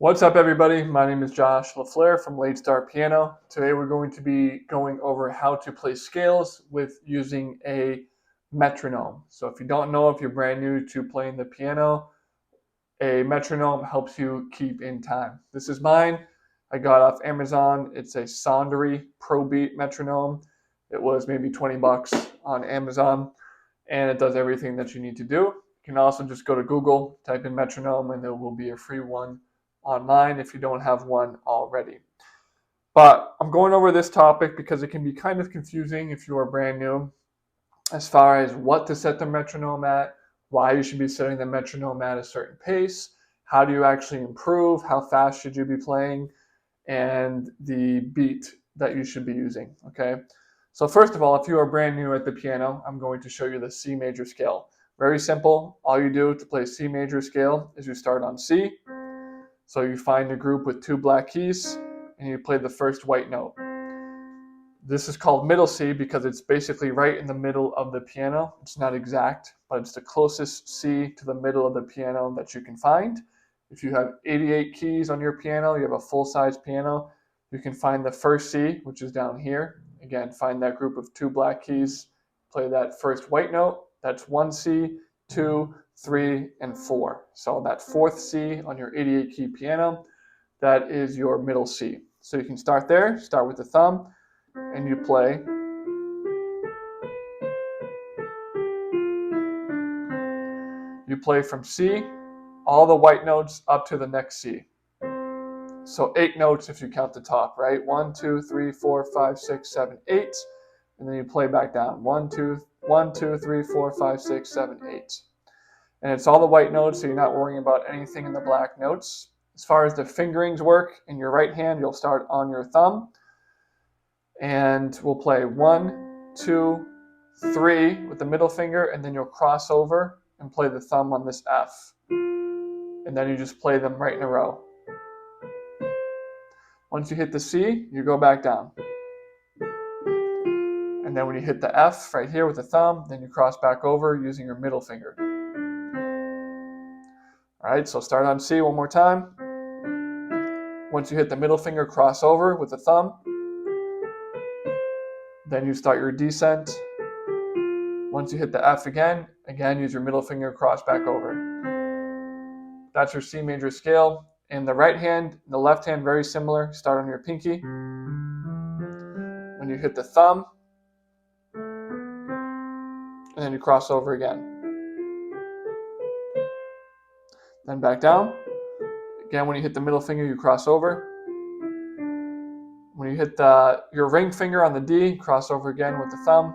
What's up, everybody? My name is Josh LaFleur from Late Start Piano. Today we're going to be going over how to play scales with using a metronome. So if you don't know, if you're brand new to playing the piano, a metronome helps you keep in time. This is mine. I got off Amazon. It's a Sondery Pro Beat metronome. It was maybe 20 bucks on Amazon, and it does everything that you need to do. You can also just go to Google, type in metronome, and there will be a free one online if you don't have one already. But I'm going over this topic because it can be kind of confusing if you are brand new as far as what to set the metronome at, why you should be setting the metronome at a certain pace, how do you actually improve, how fast should you be playing, and the beat that you should be using, okay? So first of all, if you are brand new at the piano, I'm going to show you the C major scale. Very simple. All you do to play C major scale is you start on C. So you find a group with two black keys and you play the first white note. This is called middle C because it's basically right in the middle of the piano. It's not exact, but it's the closest C to the middle of the piano that you can find. If you have 88 keys on your piano, you have a full-size piano, you can find the first C, which is down here. Again, find that group of two black keys, play that first white note. That's 1C, 2, 3, and 4. So that fourth C on your 88 key piano, that is your middle C. So you can start there, start with the thumb, and you play. You play from C, all the white notes up to the next C. So 8 notes if you count the top, right? 1, 2, 3, 4, 5, 6, 7, 8. And then you play back down. 1, 2, 3, 4, 5, 6, 7, 8. And it's all the white notes, so you're not worrying about anything in the black notes. As far as the fingerings work, in your right hand, you'll start on your thumb. And we'll play 1, 2, 3 with the middle finger, and then you'll cross over and play the thumb on this F. And then you just play them right in a row. Once you hit the C, you go back down. And then when you hit the F right here with the thumb, then you cross back over using your middle finger. All right, so start on C one more time. Once you hit the middle finger, cross over with the thumb. Then you start your descent. Once you hit the F again use your middle finger, cross back over. That's your C major scale. In the right hand, the left hand, very similar. Start on your pinky. When you hit the thumb, and then you cross over again. Then back down. Again, when you hit the middle finger, you cross over. When you hit your ring finger on the D, cross over again with the thumb.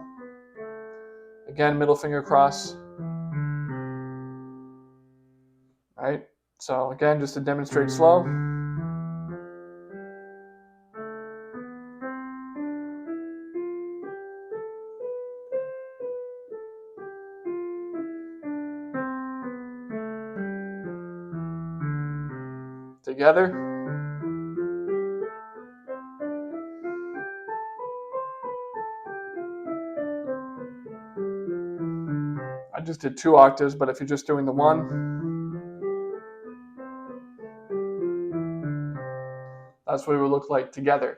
Again, middle finger cross. All right, so again, just to demonstrate slow. Together. I just did 2 octaves, but if you're just doing the one, that's what it would look like together.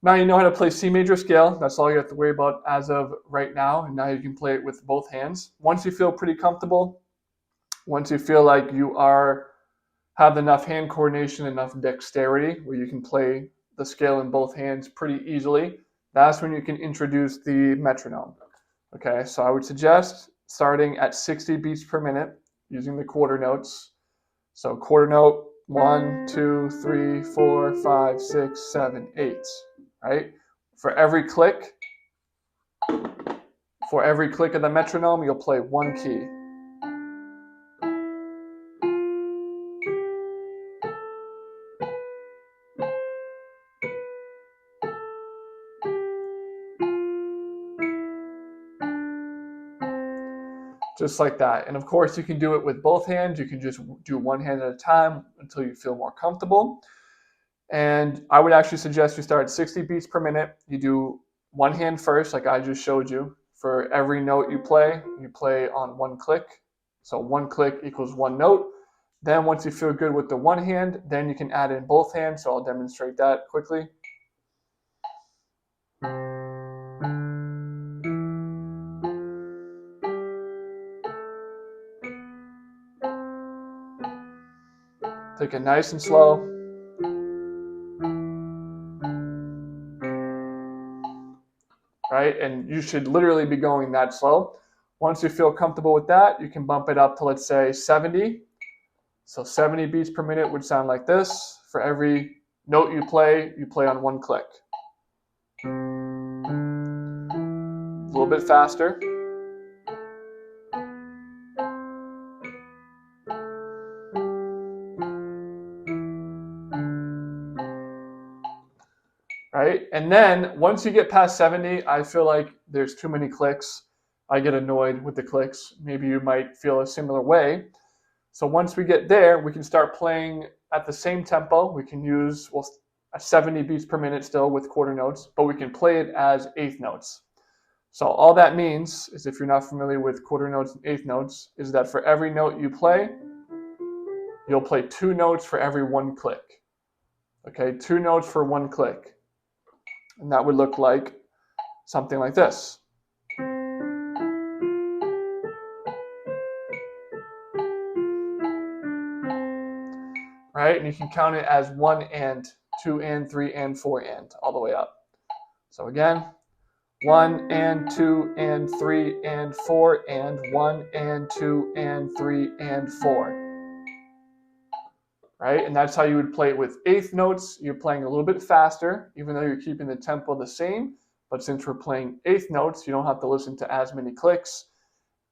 Now you know how to play C major scale. That's all you have to worry about as of right now. And now you can play it with both hands. Once you feel pretty comfortable, once you feel like you have enough hand coordination, enough dexterity where you can play the scale in both hands pretty easily, that's when you can introduce the metronome. Okay, so I would suggest starting at 60 beats per minute using the quarter notes. So quarter note, 1, 2, 3, 4, 5, 6, 7, 8. Right? For every click of the metronome, you'll play 1 key. Just like that. And of course, you can do it with both hands. You can just do one hand at a time until you feel more comfortable. And I would actually suggest you start at 60 beats per minute. You do one hand first, like I just showed you. For every note you play on 1 click. So 1 click equals 1 note. Then once you feel good with the one hand, then you can add in both hands. So I'll demonstrate that quickly. Take it nice and slow. Right? And you should literally be going that slow. Once you feel comfortable with that, you can bump it up to, let's say, 70. So 70 beats per minute would sound like this. For every note you play on one click. A little bit faster. Right? And then once you get past 70, I feel like there's too many clicks. I get annoyed with the clicks. Maybe you might feel a similar way. So once we get there, we can start playing at the same tempo. We can use 70 beats per minute still with quarter notes, but we can play it as eighth notes. So all that means is, if you're not familiar with quarter notes and eighth notes, is that for every note you play, you'll play 2 notes for every 1 click. Okay, 2 notes for 1 click. And that would look like something like this. Right? And you can count it as 1 and, 2 and, 3 and, 4 and, all the way up. So again, 1 and 2 and 3 and 4 and 1 and 2 and 3 and 4. Right? And that's how you would play it with eighth notes. You're playing a little bit faster, even though you're keeping the tempo the same. But since we're playing eighth notes, you don't have to listen to as many clicks,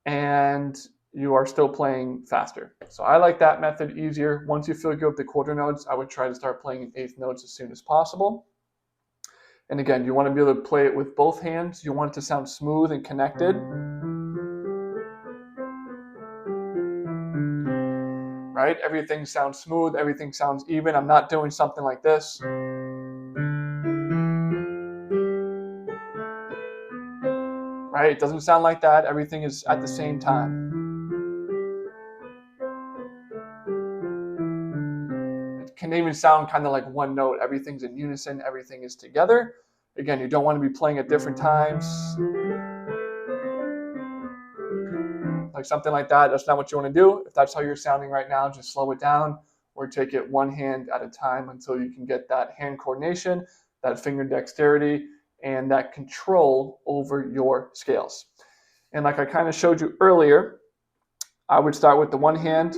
and you are still playing faster. So I like that method easier. Once you feel good with the quarter notes, I would try to start playing in eighth notes as soon as possible. And again, you want to be able to play it with both hands. You want it to sound smooth and connected. Right? Everything sounds smooth. Everything sounds even. I'm not doing something like this. Right? It doesn't sound like that. Everything is at the same time. It can even sound kind of like one note. Everything's in unison. Everything is together. Again, you don't want to be playing at different times. Like something like that. That's not what you want to do. If that's how you're sounding right now, just slow it down or take it one hand at a time until you can get that hand coordination, that finger dexterity, and that control over your scales. And like I kind of showed you earlier, I would start with the one hand,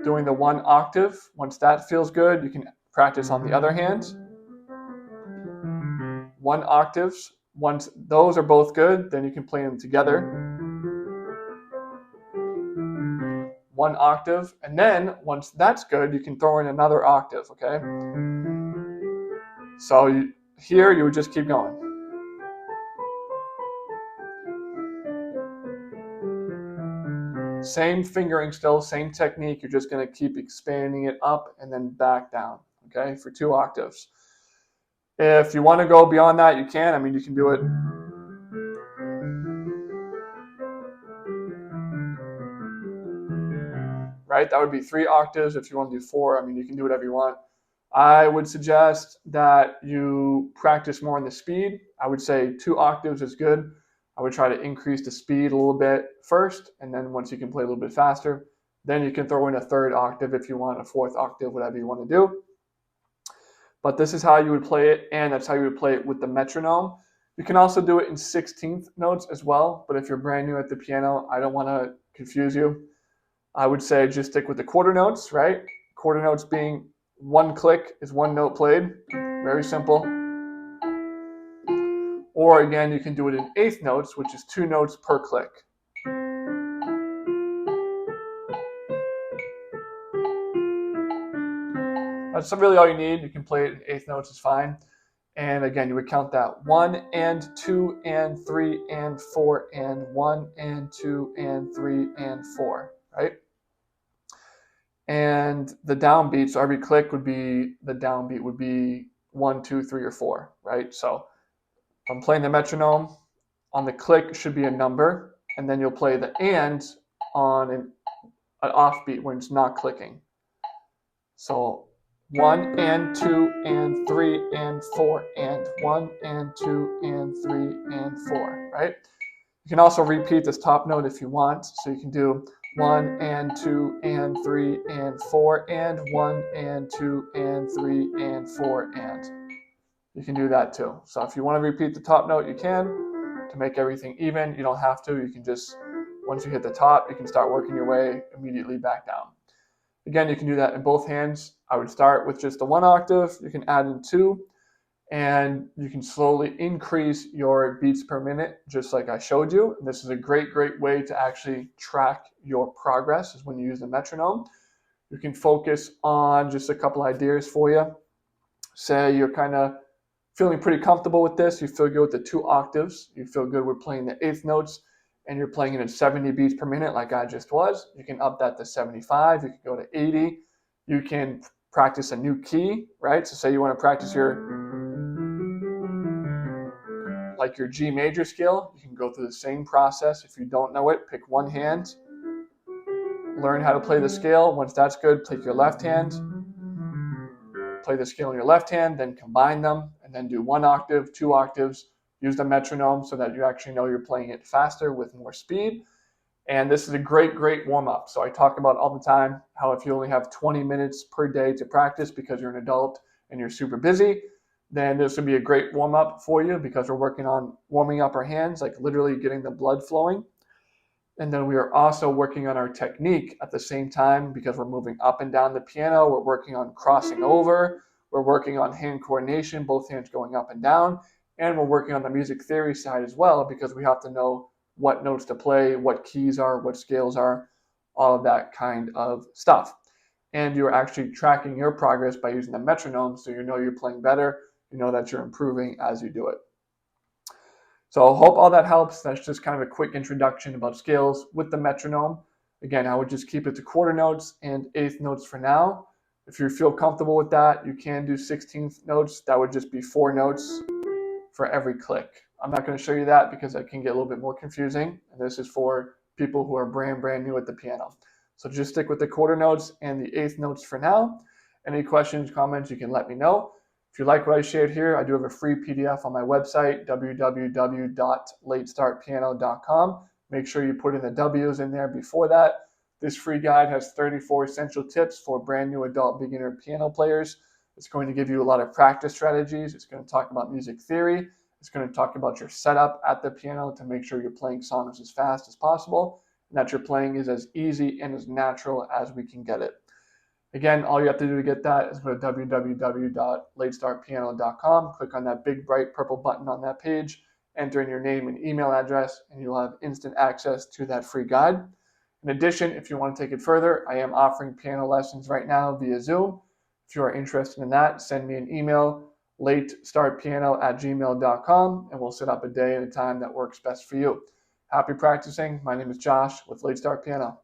doing the 1 octave. Once that feels good, you can practice on the other hand. 1 octaves. Once those are both good, then you can play them together. 1 octave, and then once that's good, you can throw in another octave, okay? So here you would just keep going. Same fingering still, same technique. You're just going to keep expanding it up and then back down, okay, for 2 octaves. If you want to go beyond that, you can. I mean, you can do it. Right? That would be 3 octaves. If you want to do 4, I mean, you can do whatever you want. I would suggest that you practice more on the speed. I would say 2 octaves is good. I would try to increase the speed a little bit first, and then once you can play a little bit faster, then you can throw in a 3rd octave if you want, a 4th octave, whatever you want to do. But this is how you would play it, and that's how you would play it with the metronome. You can also do it in 16th notes as well, but if you're brand new at the piano, I don't want to confuse you. I would say just stick with the quarter notes, right? Quarter notes being 1 click is 1 note played. Very simple. Or again, you can do it in eighth notes, which is 2 notes per click. That's really all you need. You can play it in eighth notes, it's fine. And again, you would count that 1 and 2 and 3 and 4 and 1 and 2 and 3 and 4, right? And the downbeat, so every click would be, the downbeat would be 1, 2, 3, or 4, right? So if I'm playing the metronome, on the click should be a number, and then you'll play the and on an offbeat when it's not clicking. So 1 and 2 and 3 and 4 and 1 and 2 and 3 and 4, right? You can also repeat this top note if you want. So you can do 1 and 2 and 3 and 4 and 1 and 2 and 3 and 4 and. You can do that too. So if you want to repeat the top note, you can to make everything even. You don't have to. You can just, once you hit the top, you can start working your way immediately back down. Again, you can do that in both hands. I would start with just the 1 octave. You can add in 2, and you can slowly increase your beats per minute, just like I showed you. And this is a great way to actually track your progress is when you use the metronome. You can focus on just a couple ideas for you. Say you're kind of feeling pretty comfortable with this. You feel good with the 2 octaves. You feel good with playing the 8th notes, and you're playing it at 70 beats per minute like I just was. You can up that to 75. You can go to 80. You can practice a new key, right? So say you want to practice your G major scale. You can go through the same process. If you don't know it, pick one hand, learn how to play the scale. Once that's good, take your left hand, play the scale in your left hand, then combine them, and then do 1 octave, 2 octaves. Use the metronome so that you actually know you're playing it faster with more speed. And this is a great warm-up. So I talk about all the time how if you only have 20 minutes per day to practice because you're an adult and you're super busy, then this would be a great warm-up for you because we're working on warming up our hands, like literally getting the blood flowing. And then we are also working on our technique at the same time because we're moving up and down the piano. We're working on crossing over. We're working on hand coordination, both hands going up and down. And we're working on the music theory side as well because we have to know what notes to play, what keys are, what scales are, all of that kind of stuff. And you're actually tracking your progress by using the metronome so you know you're playing better, you know that you're improving as you do it. So I hope all that helps. That's just kind of a quick introduction about scales with the metronome. Again, I would just keep it to quarter notes and 8th notes for now. If you feel comfortable with that, you can do 16th notes. That would just be 4 notes for every click. I'm not going to show you that because it can get a little bit more confusing. And this is for people who are brand new at the piano. So just stick with the quarter notes and the 8th notes for now. Any questions, comments, you can let me know. If you like what I shared here, I do have a free PDF on my website, www.latestartpiano.com. Make sure you put in the W's in there before that. This free guide has 34 essential tips for brand new adult beginner piano players. It's going to give you a lot of practice strategies. It's going to talk about music theory. It's going to talk about your setup at the piano to make sure you're playing songs as fast as possible and that your playing is as easy and as natural as we can get it. Again, all you have to do to get that is go to www.latestartpiano.com, click on that big bright purple button on that page, enter in your name and email address, and you'll have instant access to that free guide. In addition, if you want to take it further, I am offering piano lessons right now via Zoom. If you are interested in that, send me an email, latestartpiano@gmail.com, and we'll set up a day and a time that works best for you. Happy practicing. My name is Josh with Late Start Piano.